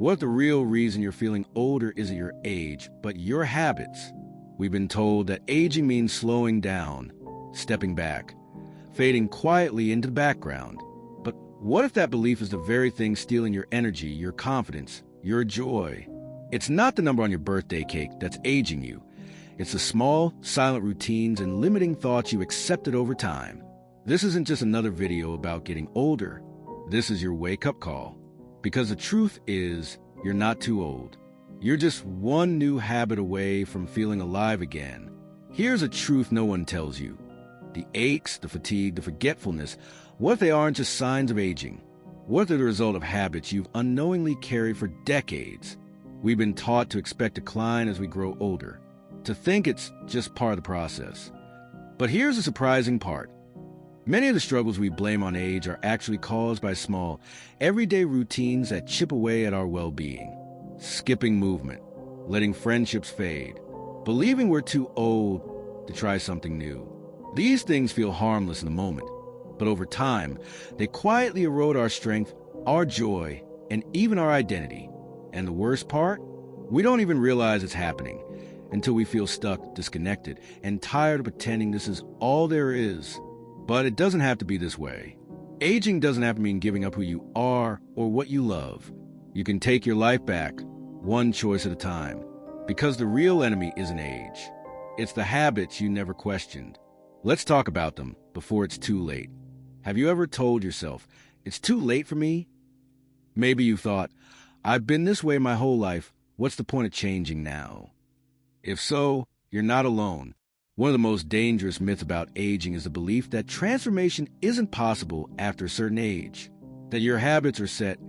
What if the real reason you're feeling older isn't your age, but your habits? We've been told that aging means slowing down, stepping back, fading quietly into the background. But what if that belief is the very thing stealing your energy, your confidence, your joy? It's not the number on your birthday cake that's aging you. It's the small, silent routines and limiting thoughts you accepted over time. This isn't just another video about getting older. This is your wake-up call. Because the truth is, you're not too old. You're just one new habit away from feeling alive again. Here's a truth no one tells you. The aches, the fatigue, the forgetfulness, what if they aren't just signs of aging? What if they're the result of habits you've unknowingly carried for decades? We've been taught to expect decline as we grow older, to think it's just part of the process. But here's the surprising part. Many of the struggles we blame on age are actually caused by small, everyday routines that chip away at our well-being. Skipping movement, letting friendships fade, believing we're too old to try something new. These things feel harmless in the moment, but over time, they quietly erode our strength, our joy, and even our identity. And the worst part? We don't even realize it's happening until we feel stuck, disconnected, and tired of pretending this is all there is. But it doesn't have to be this way. Aging doesn't have to mean giving up who you are or what you love. You can take your life back, one choice at a time. Because the real enemy isn't age. It's the habits you never questioned. Let's talk about them before it's too late. Have you ever told yourself, it's too late for me? Maybe you thought, I've been this way my whole life. What's the point of changing now? If so, you're not alone. One of the most dangerous myths about aging is the belief that transformation isn't possible after a certain age, that your habits are set,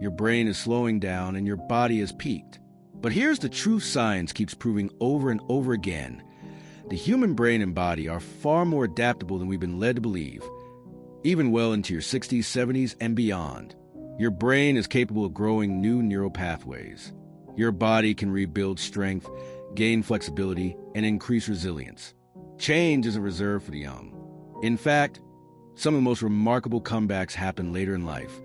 your brain is slowing down, and your body has peaked. But here's the truth science keeps proving over and over again. The human brain and body are far more adaptable than we've been led to believe, even well into your 60s, 70s, and beyond. Your brain is capable of growing new neural pathways. Your body can rebuild strength, gain flexibility, and increase resilience. Change isn't reserved for the young. In fact, some of the most remarkable comebacks happen later in life,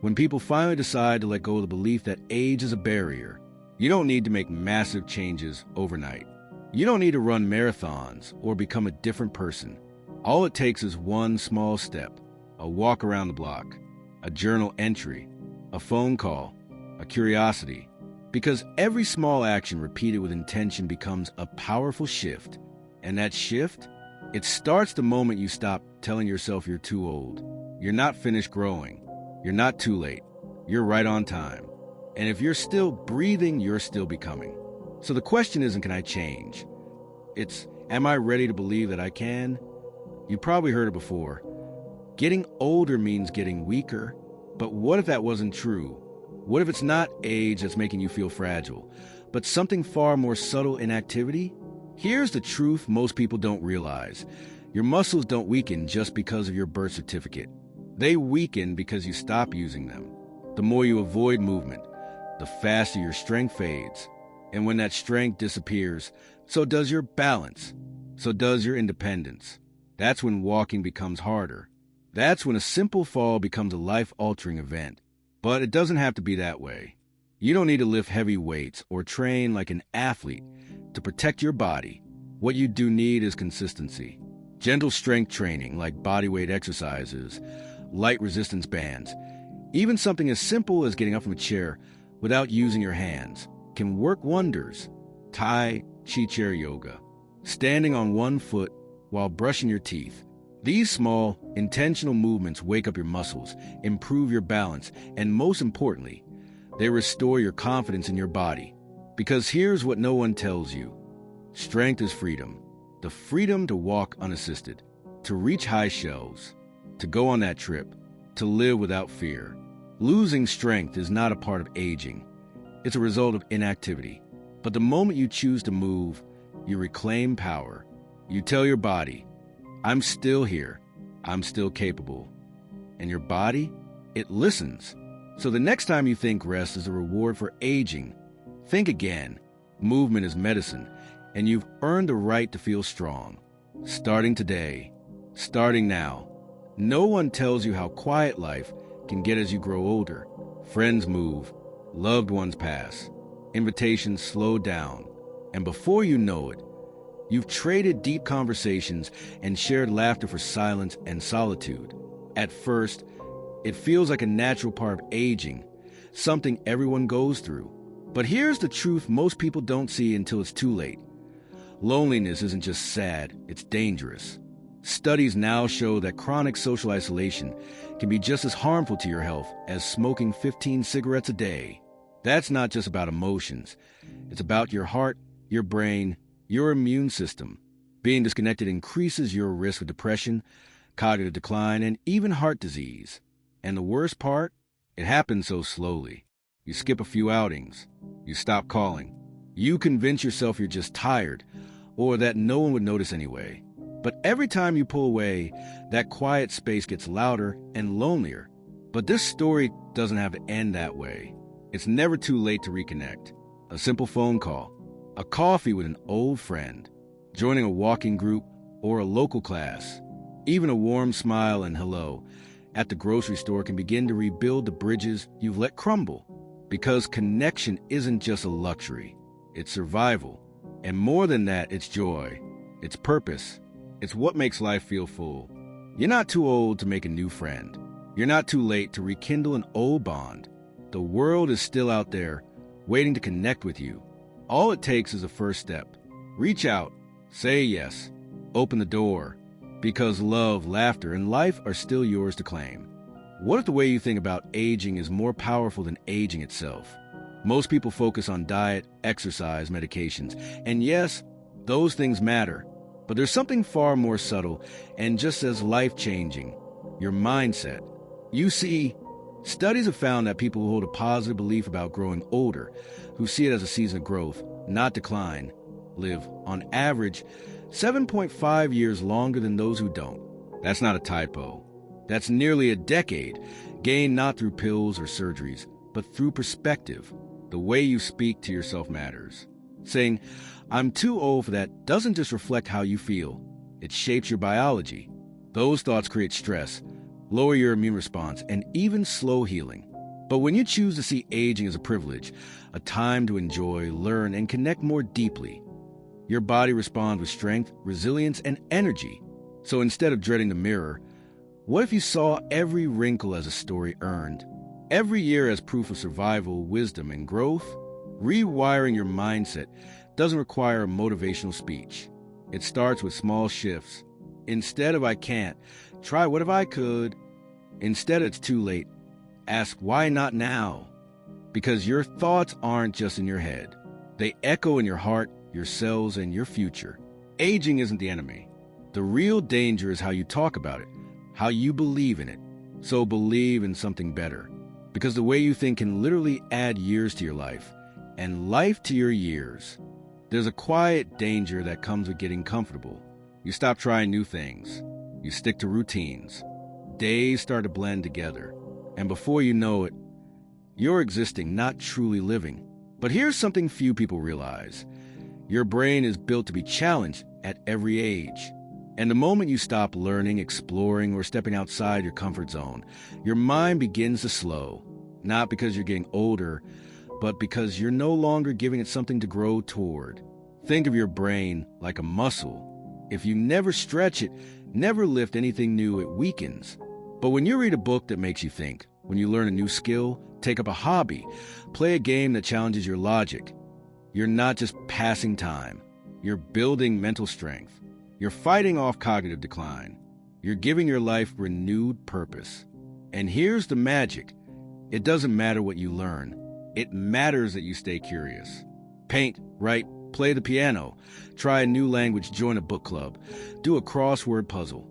when people finally decide to let go of the belief that age is a barrier. You don't need to make massive changes overnight. You don't need to run marathons or become a different person. All it takes is one small step, a walk around the block, a journal entry, a phone call, a curiosity. Because every small action repeated with intention becomes a powerful shift. And that shift, it starts the moment you stop telling yourself you're too old. You're not finished growing. You're not too late. You're right on time. And if you're still breathing, you're still becoming. So the question isn't, can I change? It's, am I ready to believe that I can? You probably heard it before. Getting older means getting weaker. But what if that wasn't true? What if it's not age that's making you feel fragile, but something far more subtle in activity? Here's the truth most people don't realize. Your muscles don't weaken just because of your birth certificate. They weaken because you stop using them. The more you avoid movement, the faster your strength fades. And when that strength disappears, so does your balance. So does your independence. That's when walking becomes harder. That's when a simple fall becomes a life-altering event. But it doesn't have to be that way. You don't need to lift heavy weights or train like an athlete to protect your body. What you do need is consistency. Gentle strength training like bodyweight exercises, light resistance bands, even something as simple as getting up from a chair without using your hands can work wonders. Tai Chi chair yoga, standing on one foot while brushing your teeth. These small, intentional movements wake up your muscles, improve your balance, and most importantly, they restore your confidence in your body. Because here's what no one tells you. Strength is freedom. The freedom to walk unassisted, to reach high shelves, to go on that trip, to live without fear. Losing strength is not a part of aging. It's a result of inactivity. But the moment you choose to move, you reclaim power. You tell your body, I'm still here. I'm still capable. And your body, it listens. So the next time you think rest is a reward for aging, think again. Movement is medicine, and you've earned the right to feel strong. Starting today. Starting now. No one tells you how quiet life can get as you grow older. Friends move. Loved ones pass. Invitations slow down. And before you know it, you've traded deep conversations and shared laughter for silence and solitude. At first, it feels like a natural part of aging, something everyone goes through. But here's the truth most people don't see until it's too late. Loneliness isn't just sad, it's dangerous. Studies now show that chronic social isolation can be just as harmful to your health as smoking 15 cigarettes a day. That's not just about emotions. It's about your heart, your brain, your immune system. Being disconnected increases your risk of depression, cognitive decline, and even heart disease. And the worst part? It happens so slowly. You skip a few outings. You stop calling. You convince yourself you're just tired, or that no one would notice anyway. But every time you pull away, that quiet space gets louder and lonelier. But this story doesn't have to end that way. It's never too late to reconnect. A simple phone call, a coffee with an old friend, joining a walking group or a local class. Even a warm smile and hello at the grocery store can begin to rebuild the bridges you've let crumble. Because connection isn't just a luxury, it's survival. And more than that, it's joy, it's purpose. It's what makes life feel full. You're not too old to make a new friend. You're not too late to rekindle an old bond. The world is still out there, waiting to connect with you. All it takes is a first step. Reach out, say yes, open the door, because love, laughter, and life are still yours to claim. What if the way you think about aging is more powerful than aging itself? Most people focus on diet, exercise, medications, and yes, those things matter. But there's something far more subtle and just as life-changing, your mindset. You see, studies have found that people who hold a positive belief about growing older, who see it as a season of growth, not decline, live, on average, 7.5 years longer than those who don't. That's not a typo. That's nearly a decade, gained not through pills or surgeries, but through perspective. The way you speak to yourself matters. Saying, "I'm too old for that," doesn't just reflect how you feel. It shapes your biology. Those thoughts create stress, lower your immune response, and even slow healing. But when you choose to see aging as a privilege, a time to enjoy, learn, and connect more deeply, your body responds with strength, resilience, and energy. So instead of dreading the mirror, what if you saw every wrinkle as a story earned? Every year as proof of survival, wisdom, and growth? Rewiring your mindset doesn't require a motivational speech. It starts with small shifts. Instead of "I can't," try "what if I could?" Instead of "it's too late," ask "why not now?" Because your thoughts aren't just in your head. They echo in your heart, your cells, and your future. Aging isn't the enemy. The real danger is how you talk about it, how you believe in it. So believe in something better. Because the way you think can literally add years to your life, and life to your years. There's a quiet danger that comes with getting comfortable. You stop trying new things. You stick to routines. Days start to blend together. And before you know it, you're existing, not truly living. But here's something few people realize. Your brain is built to be challenged at every age. And the moment you stop learning, exploring, or stepping outside your comfort zone, your mind begins to slow. Not because you're getting older, but because you're no longer giving it something to grow toward. Think of your brain like a muscle. If you never stretch it, never lift anything new, it weakens. But when you read a book that makes you think, when you learn a new skill, take up a hobby, play a game that challenges your logic, you're not just passing time. You're building mental strength. You're fighting off cognitive decline. You're giving your life renewed purpose. And here's the magic. It doesn't matter what you learn. It matters that you stay curious. Paint, write, play the piano, try a new language, join a book club, do a crossword puzzle.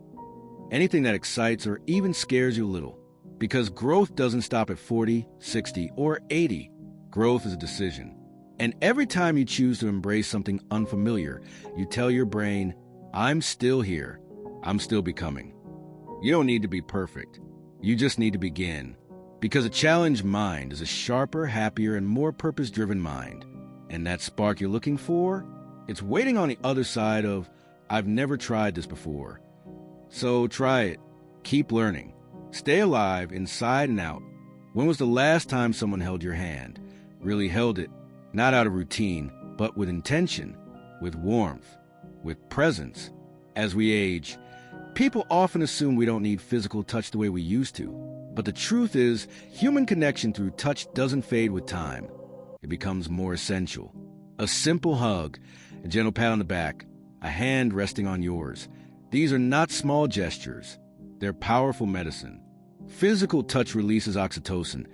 Anything that excites or even scares you a little. Because growth doesn't stop at 40, 60, or 80. Growth is a decision. And every time you choose to embrace something unfamiliar, you tell your brain, "I'm still here. I'm still becoming." You don't need to be perfect. You just need to begin. Because a challenged mind is a sharper, happier, and more purpose-driven mind. And that spark you're looking for, it's waiting on the other side of, "I've never tried this before." So try it. Keep learning. Stay alive inside and out. When was the last time someone held your hand? really held it, not out of routine, but with intention, with warmth, with presence. As we age, people often assume we don't need physical touch the way we used to. But the truth is, human connection through touch doesn't fade with time. It becomes more essential. A simple hug, a gentle pat on the back, a hand resting on yours. These are not small gestures. They're powerful medicine. Physical touch releases oxytocin,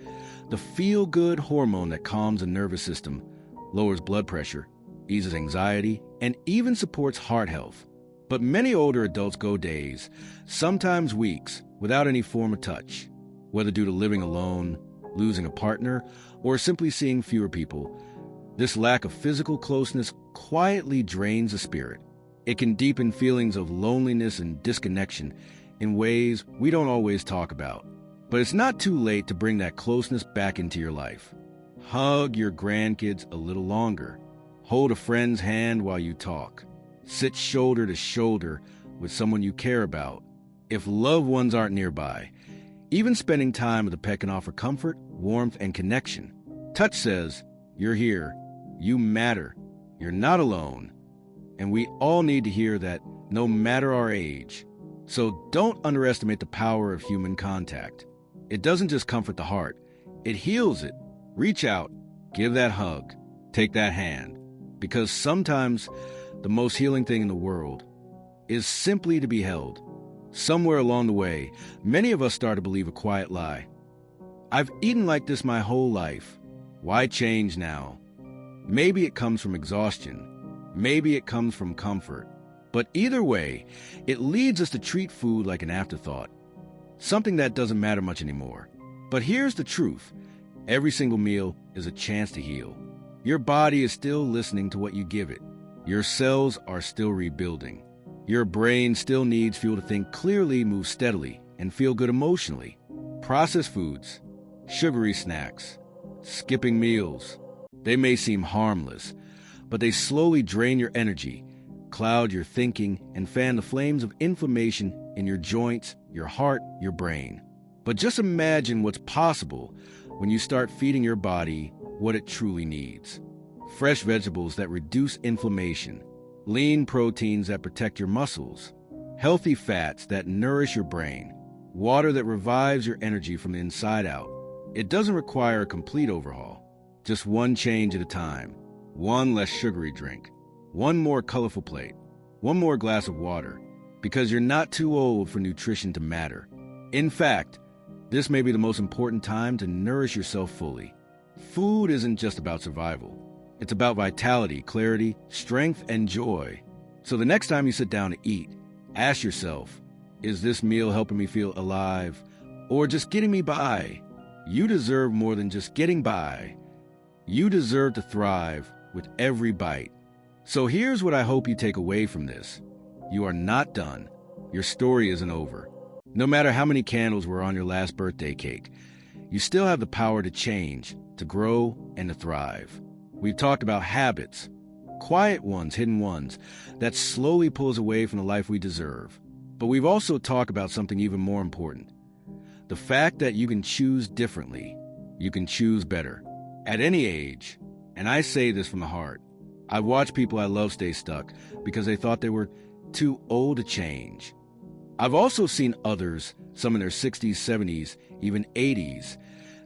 the feel-good hormone that calms the nervous system, lowers blood pressure, eases anxiety, and even supports heart health. But many older adults go days, sometimes weeks, without any form of touch. Whether due to living alone, losing a partner, or simply seeing fewer people, this lack of physical closeness quietly drains the spirit. It can deepen feelings of loneliness and disconnection in ways we don't always talk about. But it's not too late to bring that closeness back into your life. Hug your grandkids a little longer. Hold a friend's hand while you talk. Sit shoulder to shoulder with someone you care about. If loved ones aren't nearby, even spending time with a pet can offer comfort, warmth, and connection. Touch says, you're here, you matter, you're not alone. And we all need to hear that no matter our age. So don't underestimate the power of human contact. It doesn't just comfort the heart, it heals it. Reach out, give that hug, take that hand. Because sometimes the most healing thing in the world is simply to be held. Somewhere along the way, many of us start to believe a quiet lie. I've eaten like this my whole life. Why change now? Maybe it comes from exhaustion. Maybe it comes from comfort. But either way, it leads us to treat food like an afterthought, something that doesn't matter much anymore. But here's the truth. Every single meal is a chance to heal. Your body is still listening to what you give it. Your cells are still rebuilding. Your brain still needs fuel to think clearly, move steadily, and feel good emotionally. Processed foods, sugary snacks, skipping meals, they may seem harmless, but they slowly drain your energy, cloud your thinking, and fan the flames of inflammation in your joints, your heart, your brain. But just imagine what's possible when you start feeding your body what it truly needs. Fresh vegetables that reduce inflammation, lean proteins that protect your muscles, healthy fats that nourish your brain, water that revives your energy from the inside out. It doesn't require a complete overhaul. Just one change at a time, one less sugary drink, one more colorful plate, one more glass of water, because you're not too old for nutrition to matter. In fact, this may be the most important time to nourish yourself fully. Food isn't just about survival. It's about vitality, clarity, strength, and joy. So the next time you sit down to eat, ask yourself, is this meal helping me feel alive or just getting me by? You deserve more than just getting by. You deserve to thrive with every bite. So here's what I hope you take away from this. You are not done. Your story isn't over. No matter how many candles were on your last birthday cake, you still have the power to change, to grow, and to thrive. We've talked about habits, quiet ones, hidden ones, that slowly pull us away from the life we deserve. But we've also talked about something even more important. The fact that you can choose differently. You can choose better. At any age, and I say this from the heart, I've watched people I love stay stuck because they thought they were too old to change. I've also seen others, some in their 60s, 70s, even 80s,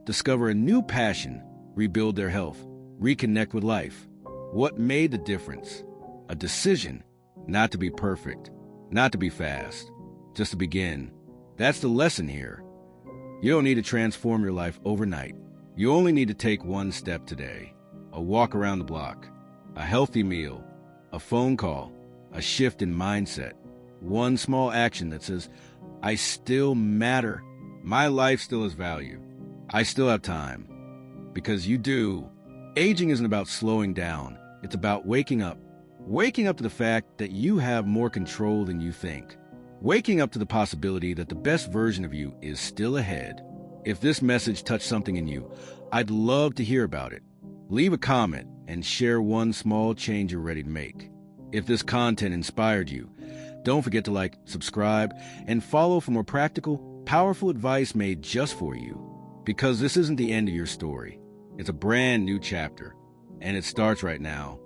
discover a new passion, rebuild their health, reconnect with life. What made the difference? A decision, not to be perfect, not to be fast, just to begin. That's the lesson here. You don't need to transform your life overnight. You only need to take one step today. A walk around the block, a healthy meal, a phone call, a shift in mindset. One small action that says, I still matter. My life still has value. I still have time. Because you do. Aging isn't about slowing down. It's about waking up. Waking up to the fact that you have more control than you think. Waking up to the possibility that the best version of you is still ahead. If this message touched something in you, I'd love to hear about it. Leave a comment and share one small change you're ready to make. If this content inspired you, don't forget to like, subscribe, and follow for more practical, powerful advice made just for you. Because this isn't the end of your story. It's a brand new chapter, and it starts right now.